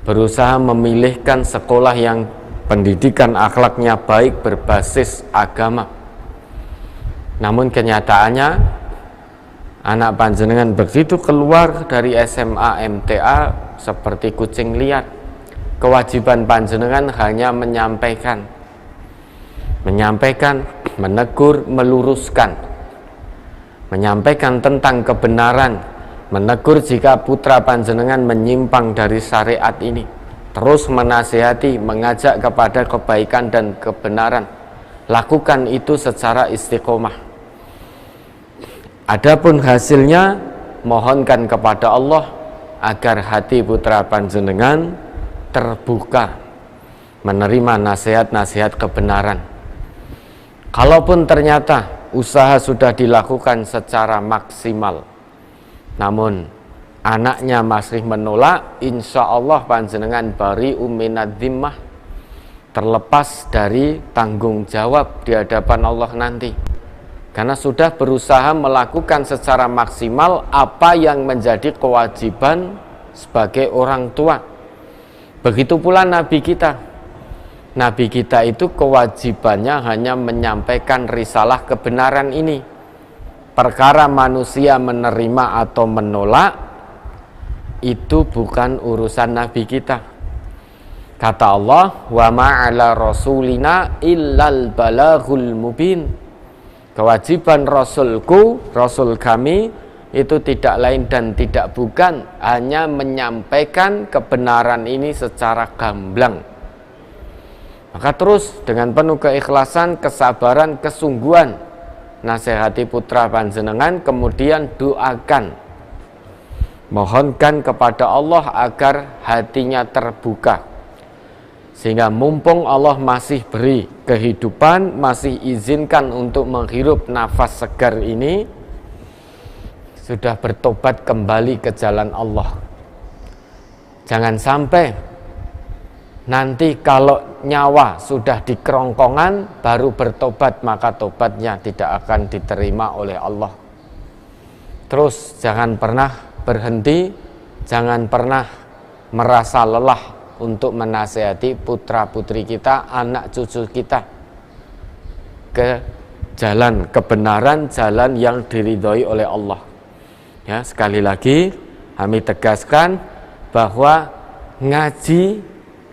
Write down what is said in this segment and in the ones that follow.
berusaha memilihkan sekolah yang pendidikan akhlaknya baik berbasis agama. Namun kenyataannya anak panjenengan begitu keluar dari SMA MTA seperti kucing liar. Kewajiban panjenengan hanya menyampaikan, menegur, meluruskan, menyampaikan tentang kebenaran, menegur jika putra panjenengan menyimpang dari syariat ini, terus menasihati, mengajak kepada kebaikan dan kebenaran. Lakukan itu secara istiqomah. Adapun hasilnya, mohonkan kepada Allah agar hati putra panjenengan terbuka menerima nasihat-nasihat kebenaran. Kalaupun ternyata usaha sudah dilakukan secara maksimal, namun anaknya masih menolak, insya Allah panjenengan bari'um minadz dzimmah, terlepas dari tanggung jawab di hadapan Allah nanti, karena sudah berusaha melakukan secara maksimal apa yang menjadi kewajiban sebagai orang tua. Begitu pula Nabi kita. Nabi kita itu kewajibannya hanya menyampaikan risalah kebenaran ini. Perkara manusia menerima atau menolak itu bukan urusan Nabi kita. Kata Allah, wa ma'ala rasulina illal balaghul mubin. Kewajiban Rasulku, Rasul kami, itu tidak lain dan tidak bukan hanya menyampaikan kebenaran ini secara gamblang. Maka terus dengan penuh keikhlasan, kesabaran, kesungguhan nasihati putra panjenengan, kemudian doakan, mohonkan kepada Allah agar hatinya terbuka, sehingga mumpung Allah masih beri kehidupan, masih izinkan untuk menghirup nafas segar ini, sudah bertobat kembali ke jalan Allah. Jangan sampai nanti kalau nyawa sudah di kerongkongan baru bertobat, maka tobatnya tidak akan diterima oleh Allah. Terus jangan pernah berhenti, jangan pernah merasa lelah untuk menasihati putra putri kita, anak cucu kita ke jalan kebenaran, jalan yang diridhoi oleh Allah. Ya, sekali lagi kami tegaskan bahwa ngaji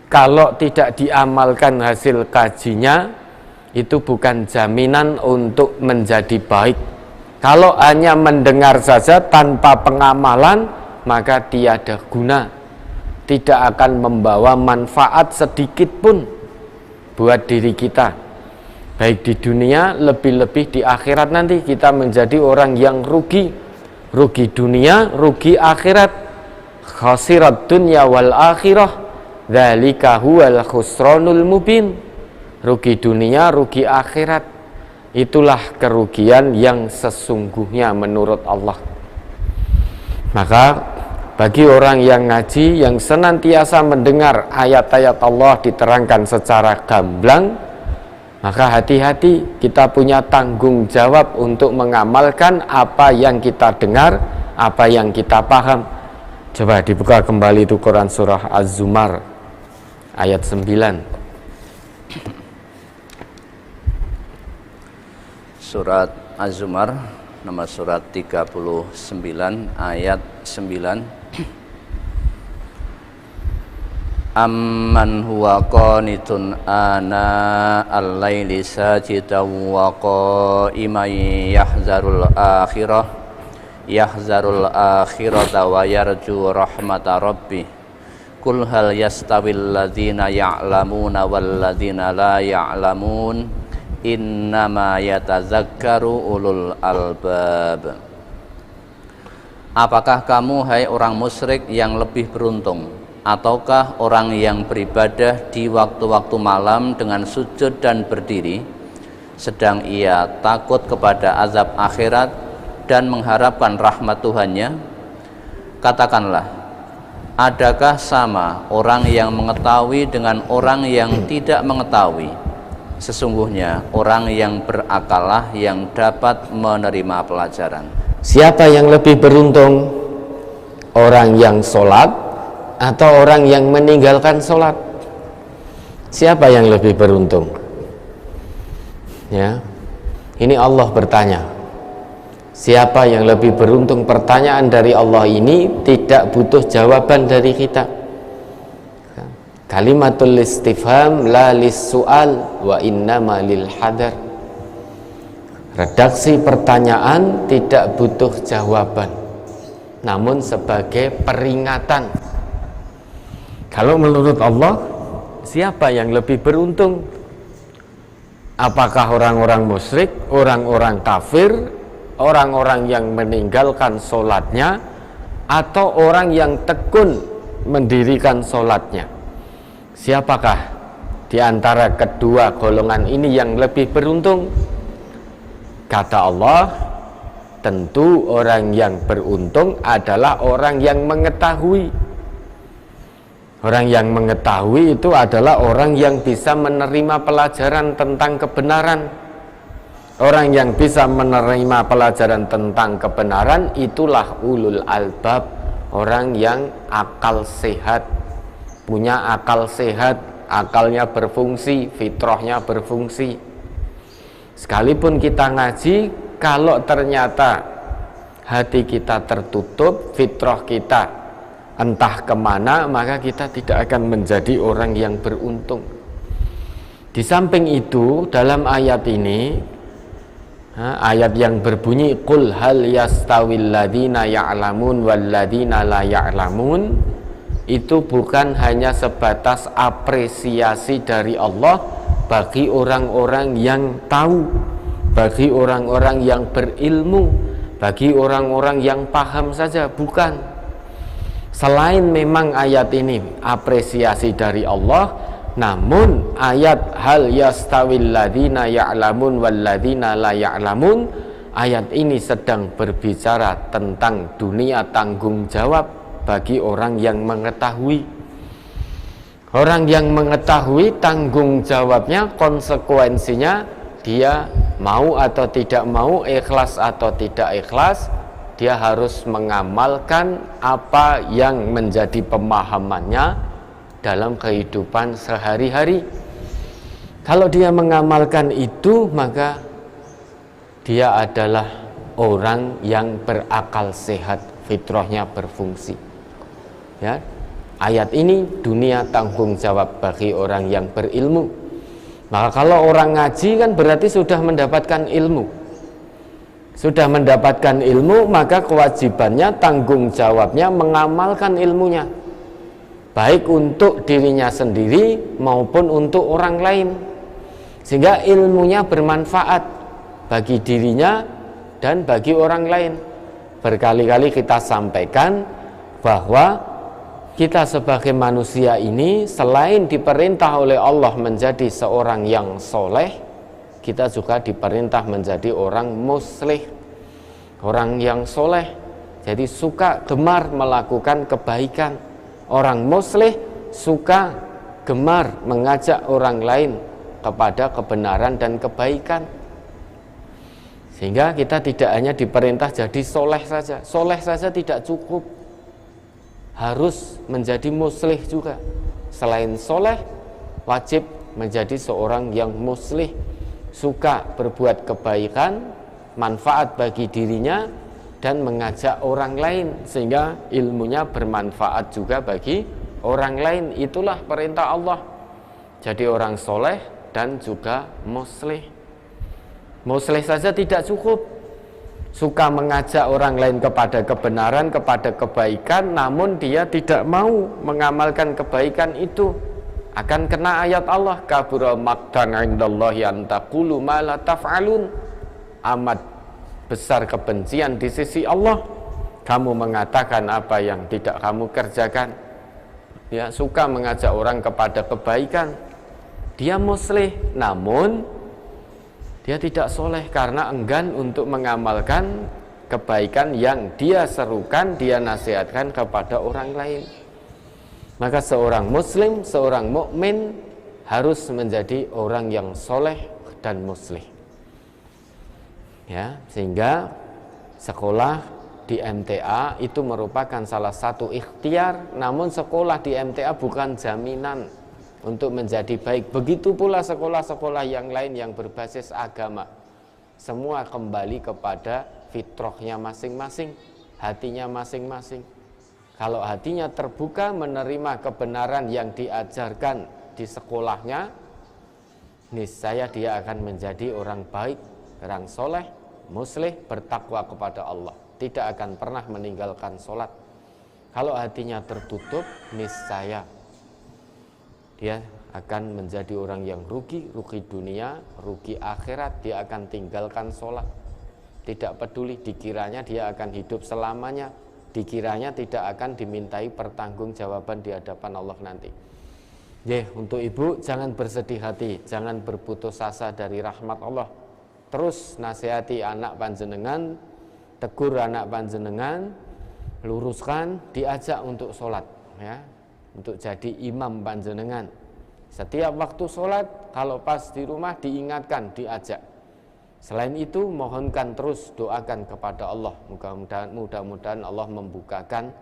kalau tidak diamalkan hasil kajinya itu bukan jaminan untuk menjadi baik. Kalau hanya mendengar saja tanpa pengamalan, maka tiada guna, tidak akan membawa manfaat sedikit pun buat diri kita, baik di dunia, lebih-lebih di akhirat nanti kita menjadi orang yang rugi. Rugi dunia, rugi akhirat. Khasirat dunya wal akhirah, dzalika huwal khusranul mubin. Rugi dunia, rugi akhirat, itulah kerugian yang sesungguhnya menurut Allah. Maka bagi orang yang ngaji, yang senantiasa mendengar ayat-ayat Allah diterangkan secara gamblang, maka hati-hati, kita punya tanggung jawab untuk mengamalkan apa yang kita dengar, apa yang kita paham. Coba dibuka kembali itu Quran surah Az-Zumar ayat 9. Surat Az-Zumar nomor surat 39 ayat 9. Amman huwa qanitun ana al-laili sajidan wa qa'iman yahzarul akhirata wa yarju rahmata rabbih. Qul hal yastawil ladzina ya'lamuna wal ladzina la ya'lamun, innama yatazakkaru ulul albab. Apakah kamu, hai orang musyrik, yang lebih beruntung ataukah orang yang beribadah di waktu-waktu malam dengan sujud dan berdiri, sedang ia takut kepada azab akhirat dan mengharapkan rahmat Tuhannya? Katakanlah, adakah sama orang yang mengetahui dengan orang yang tidak mengetahui? Sesungguhnya orang yang berakallah yang dapat menerima pelajaran. Siapa yang lebih beruntung? Orang yang sholat atau orang yang meninggalkan sholat? Siapa yang lebih beruntung? Ya, ini Allah bertanya. Siapa yang lebih beruntung? Pertanyaan dari Allah ini tidak butuh jawaban dari kita. Kalimatul istifham la lis-su'al wa innama lil hadar. Redaksi pertanyaan tidak butuh jawaban, namun sebagai peringatan. Kalau menurut Allah, siapa yang lebih beruntung? Apakah orang-orang musyrik, orang-orang kafir, orang-orang yang meninggalkan sholatnya, atau orang yang tekun mendirikan sholatnya? Siapakah di antara kedua golongan ini yang lebih beruntung? Kata Allah, tentu orang yang beruntung adalah orang yang mengetahui. Orang yang mengetahui itu adalah orang yang bisa menerima pelajaran tentang kebenaran. Orang yang bisa menerima pelajaran tentang kebenaran itulah ulul albab, orang yang akal sehat, punya akal sehat, akalnya berfungsi, fitrahnya berfungsi. Sekalipun kita ngaji, kalau ternyata hati kita tertutup, fitrah kita entah kemana, maka kita tidak akan menjadi orang yang beruntung. Di samping itu, dalam ayat ini, ayat yang berbunyi qul hal yastawil ladzina ya'lamun wal ladzina la ya'lamun, itu bukan hanya sebatas apresiasi dari Allah bagi orang-orang yang tahu, bagi orang-orang yang berilmu, bagi orang-orang yang paham saja, bukan. Selain memang ayat ini apresiasi dari Allah, namun ayat hal yastawil ladzina ya'lamun wal ladzina la ya'lamun, ayat ini sedang berbicara tentang dunia tanggung jawab bagi orang yang mengetahui. Orang yang mengetahui tanggung jawabnya, konsekuensinya dia mau atau tidak mau, ikhlas atau tidak ikhlas, dia harus mengamalkan apa yang menjadi pemahamannya dalam kehidupan sehari-hari. Kalau dia mengamalkan itu, maka dia adalah orang yang berakal sehat, fitrahnya berfungsi. Ya, ayat ini dunia tanggung jawab bagi orang yang berilmu. Maka kalau orang ngaji kan berarti sudah mendapatkan ilmu. Sudah mendapatkan ilmu, maka kewajibannya, tanggung jawabnya mengamalkan ilmunya, baik untuk dirinya sendiri maupun untuk orang lain, sehingga ilmunya bermanfaat bagi dirinya dan bagi orang lain. Berkali-kali kita sampaikan bahwa kita sebagai manusia ini, selain diperintah oleh Allah menjadi seorang yang soleh, kita juga diperintah menjadi orang muslih, orang yang soleh. Jadi suka gemar melakukan kebaikan. Orang muslih suka gemar mengajak orang lain kepada kebenaran dan kebaikan. Sehingga kita tidak hanya diperintah jadi soleh saja. Soleh saja tidak cukup, harus menjadi muslih juga. Selain soleh, wajib menjadi seorang yang muslih, suka berbuat kebaikan, manfaat bagi dirinya dan mengajak orang lain sehingga ilmunya bermanfaat juga bagi orang lain. Itulah perintah Allah. Jadi orang soleh dan juga muslih. Muslih saja tidak cukup, suka mengajak orang lain kepada kebenaran, kepada kebaikan, namun dia tidak mau mengamalkan kebaikan itu, akan kena ayat Allah, kabura maqtan indallahi an taqulu ma la taf'alun. Amat besar kebencian di sisi Allah kamu mengatakan apa yang tidak kamu kerjakan. Ya, suka mengajak orang kepada kebaikan, dia muslih, namun dia tidak soleh karena enggan untuk mengamalkan kebaikan yang dia serukan, dia nasihatkan kepada orang lain. Maka seorang muslim, seorang mukmin harus menjadi orang yang soleh dan muslih. Ya, sehingga sekolah di MTA itu merupakan salah satu ikhtiar, namun sekolah di MTA bukan jaminan untuk menjadi baik. Begitu pula sekolah-sekolah yang lain yang berbasis agama. Semua kembali kepada fitrahnya masing-masing, hatinya masing-masing. Kalau hatinya terbuka menerima kebenaran yang diajarkan di sekolahnya, niscaya dia akan menjadi orang baik, orang soleh, muslih, bertakwa kepada Allah, tidak akan pernah meninggalkan sholat. Kalau hatinya tertutup, niscaya dia akan menjadi orang yang rugi dunia, rugi akhirat. Dia akan tinggalkan sholat, tidak peduli, dikiranya dia akan hidup selamanya, dikiranya tidak akan dimintai pertanggungjawaban di hadapan Allah nanti. Untuk ibu, jangan bersedih hati, jangan berputus asa dari rahmat Allah. Terus nasihati anak panjenengan, tegur anak panjenengan, luruskan, diajak untuk sholat, ya, untuk jadi imam panjenengan. Setiap waktu sholat, kalau pas di rumah diingatkan, diajak. Selain itu, mohonkan terus, doakan kepada Allah. Mudah-mudahan Allah membukakan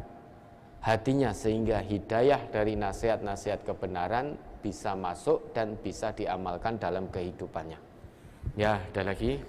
hatinya sehingga hidayah dari nasihat-nasihat kebenaran bisa masuk dan bisa diamalkan dalam kehidupannya. Ya, ada lagi.